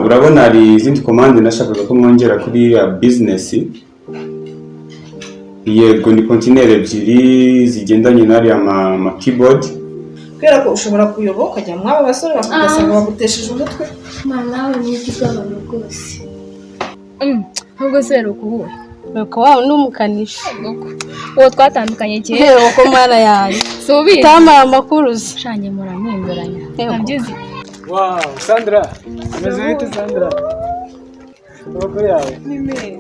urabona hari izindi commande nashakaga ko mwongera kuri ya business. Yego ni container ebyiri zigendanye n'ari ama keyboard. Kwera ko ushobora kuyoboka kujya mwaba basore bakagasanga bagutesheje umutwe. Nawe ni ikigabano rwose. Ahubwo se rukuwe. Nuko wawe n'umukanisha. Uwo twatandukanye cyera. Hewe ko mara yawe. Subi. Tama amakuruza. Shanye muramwimburanya. Nabyizi. Wow, Sandra. Meze bite Sandra? Nubwo yawe.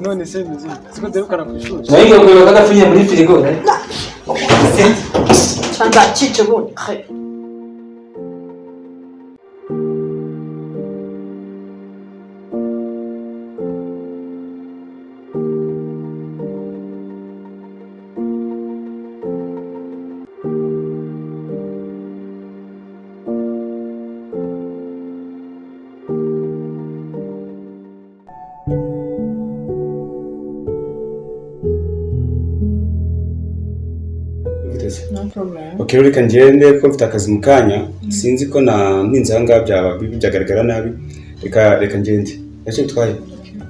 None se meze. Siko derukana ku ishuri. Nayiga kuyoboka gafinya muri firigo. Chanda chiche bone. No problem. Okay, reka ngende ko mfite akazi mu kanya. Sinzi ko na mpinze hanga byaba byagaragara nabi. Reka ngende. Yaje twaye.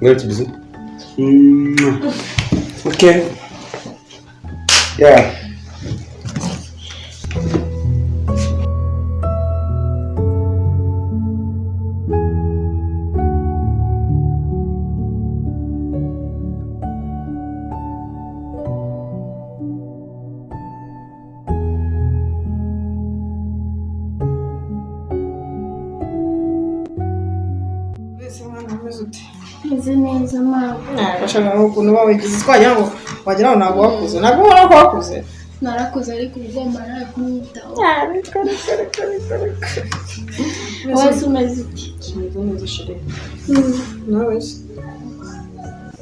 Ngwe tubize. Okay. Yeah. Meze neza mama. Bashaka ukuntu bawigize twagira ngo wagira ngo ntabwo wakuze. Ntabwo ubona ko wakuze. Narakuze ariko ugomba kumwitaho. Reka. Wese umeze uti? Kimeze neza shire. Nawe se.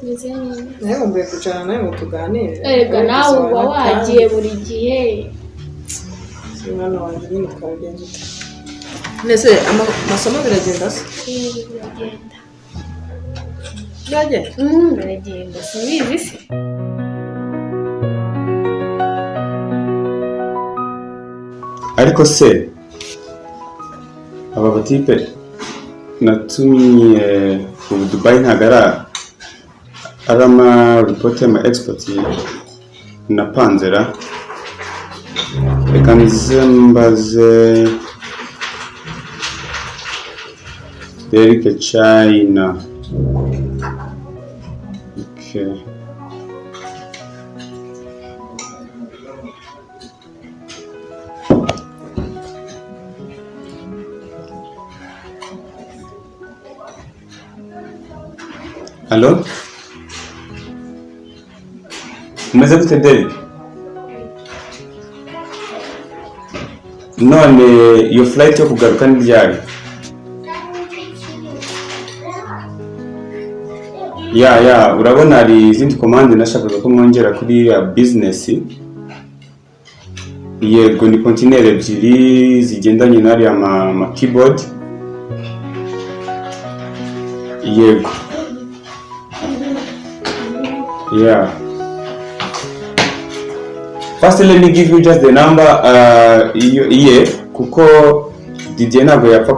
Meze neza. Nawe mbe kujana nawe mutuganire. Erega nawe uba wagiye buri gihe. Mwana wanjye ni twabigenze ute? Nese amasomo biragenda se? Biragenda. Biragenda? Biragenda. Sibizi se. Ariko se aba batipe natumye ku Dubai ntagara arama report ya export na Panzera. Reka nzembaze Derek China. Okay. Hello? Umeze gute Derek? None iyo flight yo kugaruka ni ryari? Urabona hari izindi commande nashakaga ko mwongera kuri ya business. Yego ni container ebyiri zigendanye n'ari ama keyboard. Yego. First let me give you just the number kuko Didier ntabwo yapfa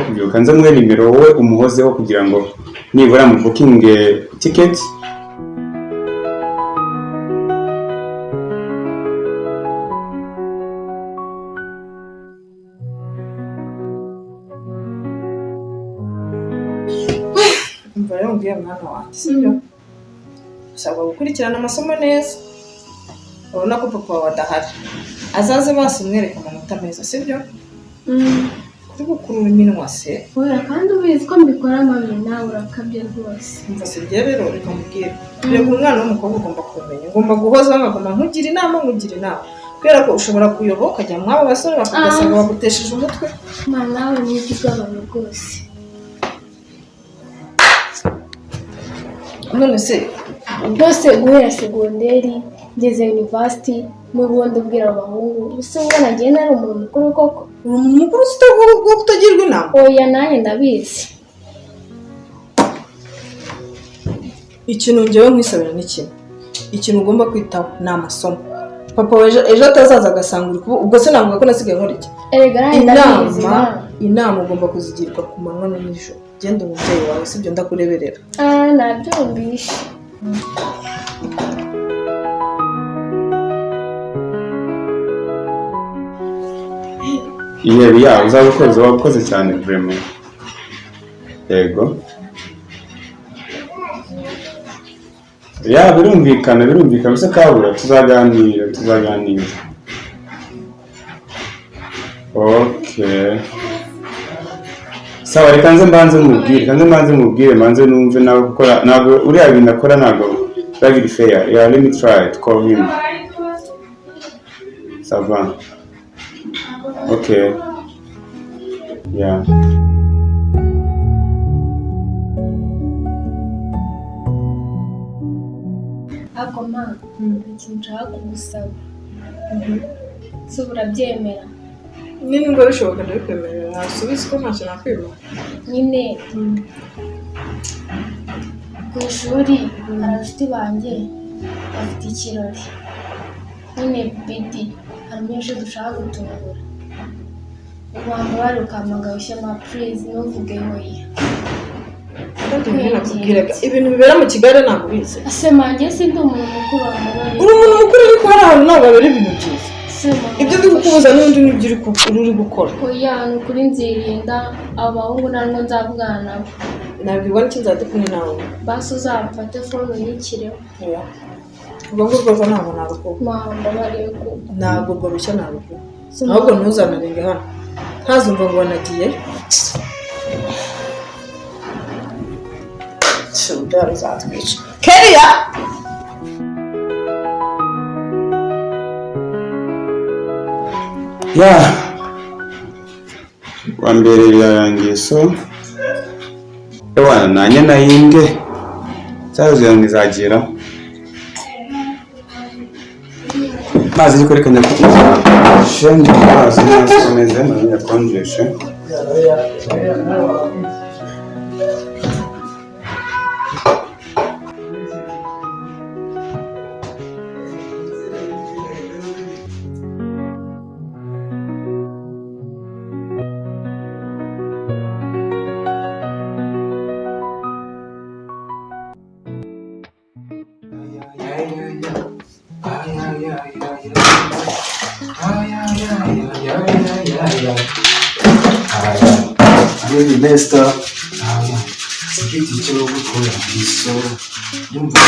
kubyuka. Nze mwe nimero wowe umuhozeho kugira ngo nibura mu booking ticket. Umva yongeye mwana wanjye sibyo? Usabwa gukurikirana amasomo neza. Urabona ko papa wadahari. Azaze basi umwereka amanota meza sibyo? Kuri gukurura iminwa se. Oya kandi ubizi ko mbikora mami nawe urakabye rwose. Umva se rero reka mubwire. Reka umwana w'umukobwa ugomba kumenya. Ngomba guhoza nkagoma nkugira inama. Kwera ko ushobora kuyoboka kujya mwaba basore bakagasanga bagutesheje umutwe. Nawe ni ikigabano rwose. None se rwose guhera segonderi ngeze university n'ubundi ubwira abahungu gusa ngo nagiye nari umuntu mukuru koko. Umuntu mukuru sitagwa kutagirwa inama. Oya nanjye ndabizi. Ikintu ngewe nkwisabira ni kimwe. Ikintu ugomba kwitaho ni amasomo. Papa ejo atazaza agasanga uri kuba ubwo se navuga ko nasigaye nkora iki? Erega nanjye ndabizi. inama ugomba kuzigirwa ku manywa na nijoro. Genda umubyeyi wawe sibyo ndakureberera. Nabyumvishe. Iya uzabukoze cyane vraiment. Yego. Ya birumvikana bisa kabura tuzaganira. Okay. Sawa reka nze mbanze mubwire manze numve nawe gukora ntabwo uriya bintu akora ntabwo biri fair. Yeah, let me try to call him. Ça va. Okay. Yeah. Ako ma, ikintu nshaka kugusaba. So urabyemera? Nyine ngo bishoboka ndabikwemerera. Nasubize ko ntacyo nakwima. Nyine ku ishuri abashuti banjye bafite ikirori. Nyine bidi hari menshi dushaka gutungura. Abantu bari ukamanga ushyama praise n'uvuge hoya. Ibintu bibera mu Kigali ntabwo bize. Asemange sindi umuntu mukuru wamubari. Uri umuntu mukuru uri kubara ahantu ntabwo abera ibintu byiza. Ibyo ndi kukubuza n'undi n'ibyo uri gukora. Oya ni ukuri nzirinda abahungu ntabwo nzavugana nabo. Nabwirwa n'iki nzajya kumwe nawe. Basi uzamfate phone unyikireho. Ubwo ngubwo ntabwo narukuba. Mama bariye ko. Ntabwo ubwo bishya narukuba. Ahubwo ntuzanaringe hano. Ntazumva ngo nagiye. Shudara zatwica. Keria! Ya. Wa mbere birarangiye so. Ewana nanye nahinge. Cyazo nizagera. Mazi ariko reka nyakuza. Shenge mazi nakomeze nanya konjeshe. Really messed up. Sikiti cyo gukora iso. Yumva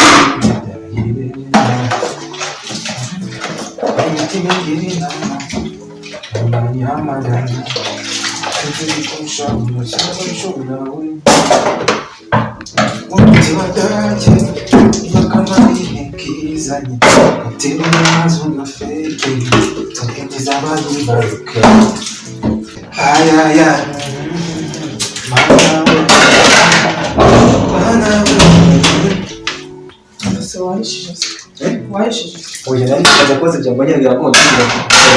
Oye, nari kaza koze jambo nyine birakonje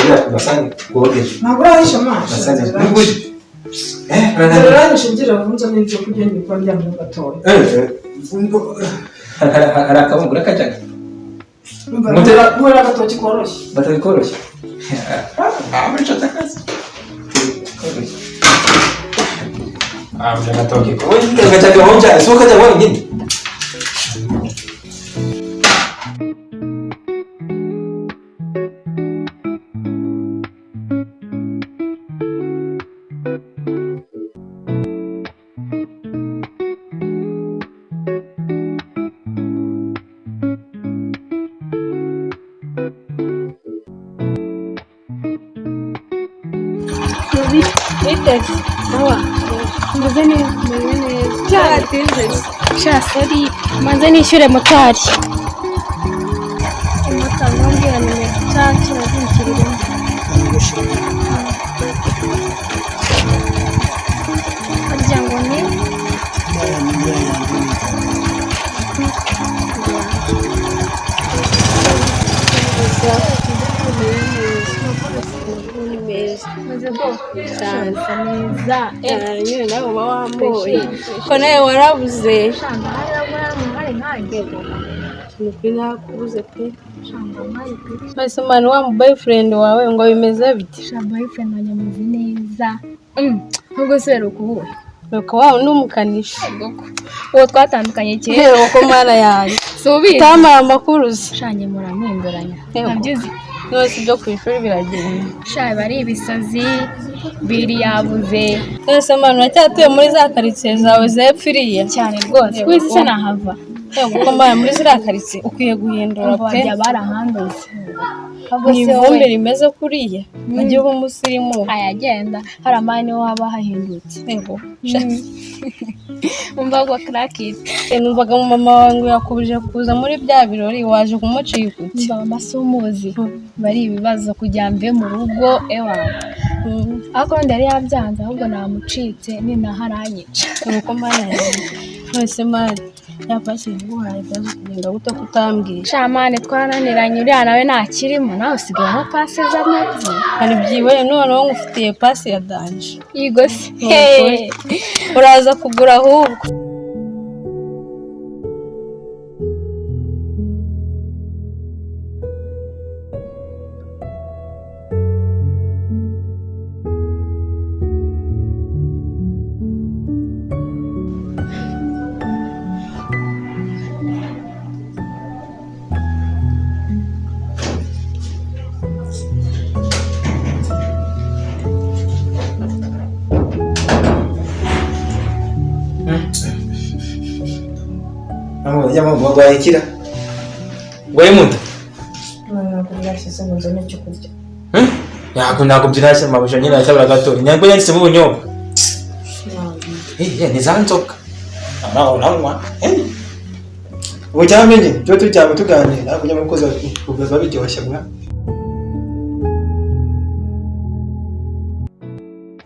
bira kubasanga kuogeje. Ntabwo urahisha amaso. Urahisha ngira vunza n'ibyo kugenda bikora byamwe gatoya. Hari akabungura kajaga. Mura gatoki koroshye. Batabikoroshye. Amecha takazi. Mwana toke ko. Oye, kajaga hoja, sio kajaga wengine. Biteze sawa mbuze neza cyateze shaseri manze nishyure motari motari nambwira nimero cyacu nazinkirira arya ngo ni neza nyine nawe uba wamboye ko nawe warabuze nukuri nakubuze pe mbese mani wa boyfriend wawe ngo bimeze bite boyfriend wanjye ameze neza Nubwo se rukubuye. Nuko wawe n'umukanishi. Uwo twatandukanye kera. Uko mara yaje. Subiza. Tamara amakuru se. Shanye muramwimburanya. Nabyizi. Nose byo ku ishuri biragenda. Shaye bari ibisazi biri yabuze. Nose manu nacyatuye muri za karitsiye zawe zepfiriye Cyane rwose. Kwisi se nahava. Kuko mara muri ziriya karitsiye ukwiye guhindura pe. Bajya barahanduze. Ni ivumbi rimeze kuriya. Ajye uba umusirimu. Ayagenda hari amani waba hahindutse. Ego. Umva ngo crackit. Numvaga mama wangu yakubije kuza muri bya birori waje kumucika uti. Umva mama sumuzi. Bari ibibazo kujya mve mu rugo ewa. Ako ndari yabyanze ahubwo namucitse ninaharanyica. Nuko mana nose mari yapashije guhaye byaje kugenda guto kutambwira. Shamane twarananiranye uriya nawe ntakirimo nawe usigaye nko pase z'amabyi. Hari byiwe noneho ngufitiye pasi ya danje. Yigo se. Uraza kugura ahubwo. Ngo wayikira ngoye muto Nashyize mu nzu n'icyo kurya. ntabwo byirashya amabusha nyine asabira gato ntabwo yanditsemo ubunyobwa ni za nzoka nawe ubu cyamenye byo turyama tuganira kujya mu koza kuva biryoshye bwa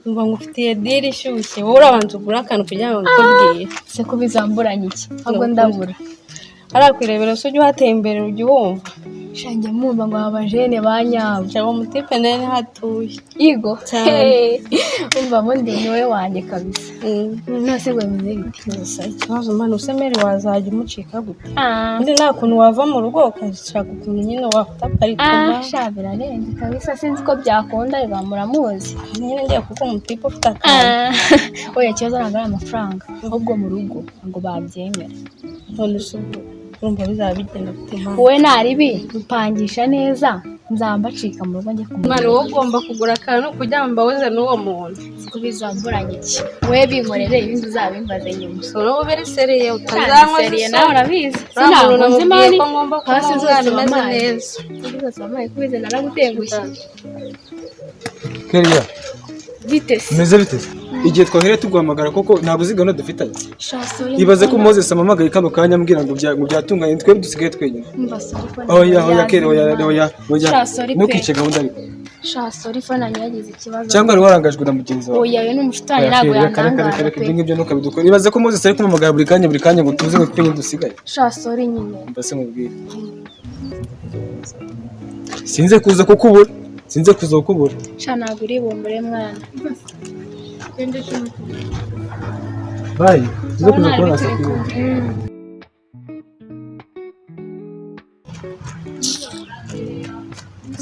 Umva ngufitiye deal ishyushye wowe urabanza ugura akantu kugira ngo nkubwire. Se ko bizamburanye iki ahubwo ndabura. Arakwirebera se ujye uhatembera ujye wumva. Shange mumva ngo abajene banyabo. Cyangwa umutipe nene hatuye. Yigo. Cyane. Umva mundi niwe wanjye kabisa. Ntase ngo meze biti. Ikibazo mwana usemere wazajya umucika gute. Ndi nta kuntu wava mu rugo ukashaka ukuntu nyine wafata paritoma. Shabira renze kabisa sinzi ko byakunda bamuramuzi. Nyine ngiye kuko umutipe ufite akantu. Oya kibazo nagara amafaranga ahubwo mu rugo ngo babyemera. None subu urumva bizaba bigenda gutema. Wowe naribi upangisha neza nzambacika mu rugo njye Mwana wowe ugomba kugura akantu kugira ngo mbabuze n'uwo muntu. Siko bizamburanye iki. Wowe binkorere ibindi uzabimbaze nyuma. Solo ubere seriye utazanywa seriye nawe urabizi. Sinabona Nzimani ko ngomba hasi kuba zose meze mamaye. neza. Zose mamaye kubize naragutengushye. Keriya Vitesi. meze bite igihe twahere tuguhamagara koko ntabwo uzigana dufitanye Shasori. ibaze ko Moses amamagaye kano kanya ambwira ngo byatunganye twe dusigaye twenyine oya kere oya ntukice gahunda ariko Shasori fana yagize ikibazo cyangwa ari warangajwe na mugenzi wawe oya we n'umushitani ntabwo yandangara ibyo ngibyo ntukabidukora ibaze ko Moses ari kumamagara buri kanya ngo tuze ngo twenyine dusigaye Shasori nyine mbese mubwire sinze kuza kukubura sha ntabwo uri bumbure mwana bayi tuze kuza kubona sakuru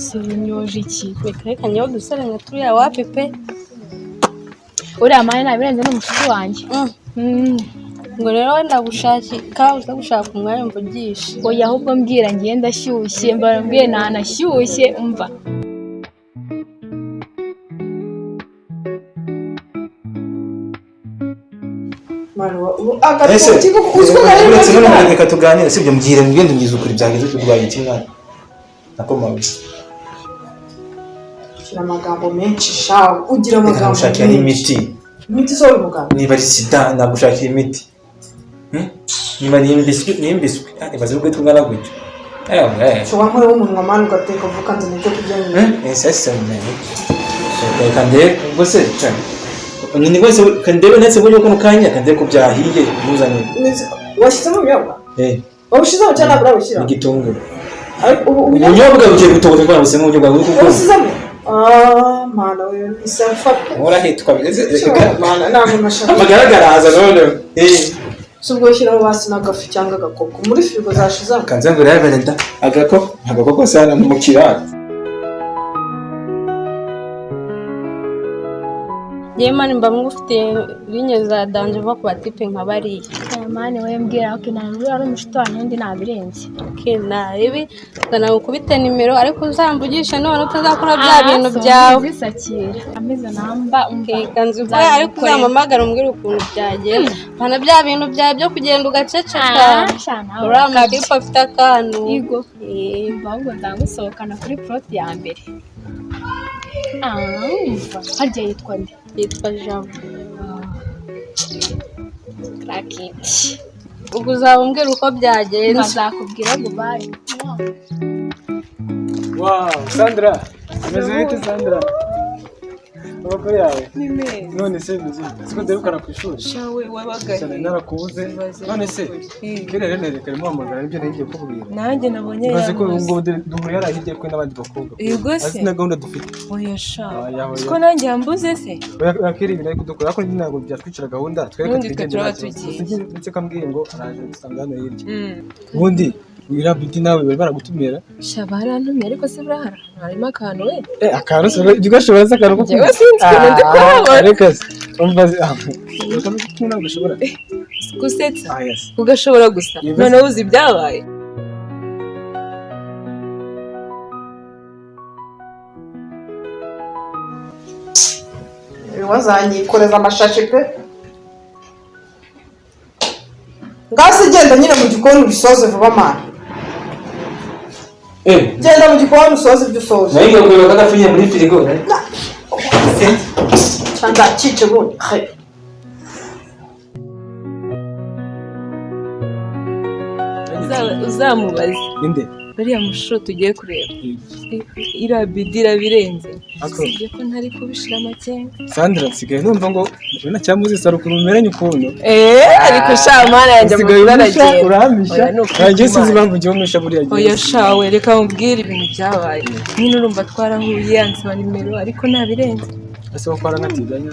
Sinyoje iki reka nyawo dusaranga turiya wapi pe. uriya mani nabirenze n'umushiki wanjye Ngo rero wenda gushaka uza gushaka umwanya mvugisha. oya ahubwo mbwira ngiye ndashyushye mbabwiye ntanashyushye umva reka tuganire sibyo mbwira ngende ngize ukuri byageze turwaye iki mwana nakomawe Ugira amagambo menshi shawe ugira amagambo ushakira imiti imiti zo muganga niba ari sida nagushakira imiti niba ni imbiswi ibaze ubwo tungana gutyo ushobora nkore w'umunwa mani ugateka uvuga nzi nibyo kurya nyine sasa kandi ubwo se ni wese kandebe ndetse buryo ko mukanya kandi ko byahiye muzanye washyizemo ubunyobwa wabushizeho cyangwa ntabwo urabushyira igitunguru ubunyobwa bugiye gutoza ko nabusemo ubunyobwa buri kuko wabushyizemo mana we isafa urahitwa mana ntabwo nashaka amagaragara haza none si ubwo ushyiraho basi n'agafu cyangwa agakoko muri firigo zashizemo kanze ngo urabereda agakoko sana mu kiraro Njyewe mani mba ngufitiye linye za danje vuba ku batipe nka bariya. mani we mbwira ko ntabwo ari umushuti wanjye ndi nabirenze. Kina ibi ndanagukubite nimero ariko uzamvugisha none utazakora bya bintu byawe. Bisakira ameze namba Kanzi vuba ariko uzampamagara umbwire ukuntu byagenda. Bana bya bintu byawe byo kugenda ugaceceka. Uriya mutipe afite akantu. Yego. Ahubwo ndagusohokana kuri plot ya mbere. Harya yitwa nde? Yitwa Jabo. Rakit. Ubwo uzabambwira uko byagenze. Bazakubwira goodbye. Wow, Sandra. Umeze bite Sandra? Amakuru yawe? Ni meza. None se muzima. Siko derukana ku ishuri. Shawe wabagaye. Cyane narakubuze. None se kirere nereka muhamagara ibyo nagiye kubwira. Nanjye nabonye Baze ko ngo duhura yarahigiye ko n'abandi bakobwa. Yego se. Azi na gahunda dufite. Oya shawe. Siko nanjye yambuze se. Yakiri ibintu ariko dukora ko ntabwo byatwicira gahunda. Ubundi twe turaba tugiye. Ndetse kambwiye ngo araje gusanga hano hirya. Ubundi wirabiti nawe bari baragutumira. Shabarantumye ariko se burahara. Harimo akantu we. Akantu se igashobora se akantu kuko. Jewe sinzi ndi kubabona. Ariko umva ntabwo ushobora. Gusetsa. Yes. Ugashobora gusa. None uzi ibyabaye. wazanyikoreza amashashi pe ngasi genda nyine mu gikoni ubisoze vuba mana genda mu gikoni usoze ibyo usoze nayo ngo kadafunye muri firigo cyanda cice bundi uzamubaze inde bariya mushuro tugiye kureba irabidira birenze sibyo ko ntari kubishira amakenga Sandra nsigaye numva ngo ubona cyamuze sarukuru umeranye ukuntu ariko shamana yanjye mu baragenda uramisha nanjye sinzi impamvu ngiye umisha buriya gihe oya shawe reka mubwire ibintu byabaye nyine urumva twarahuye ansaba nimero ariko nta birenze ese bakora nkatiganya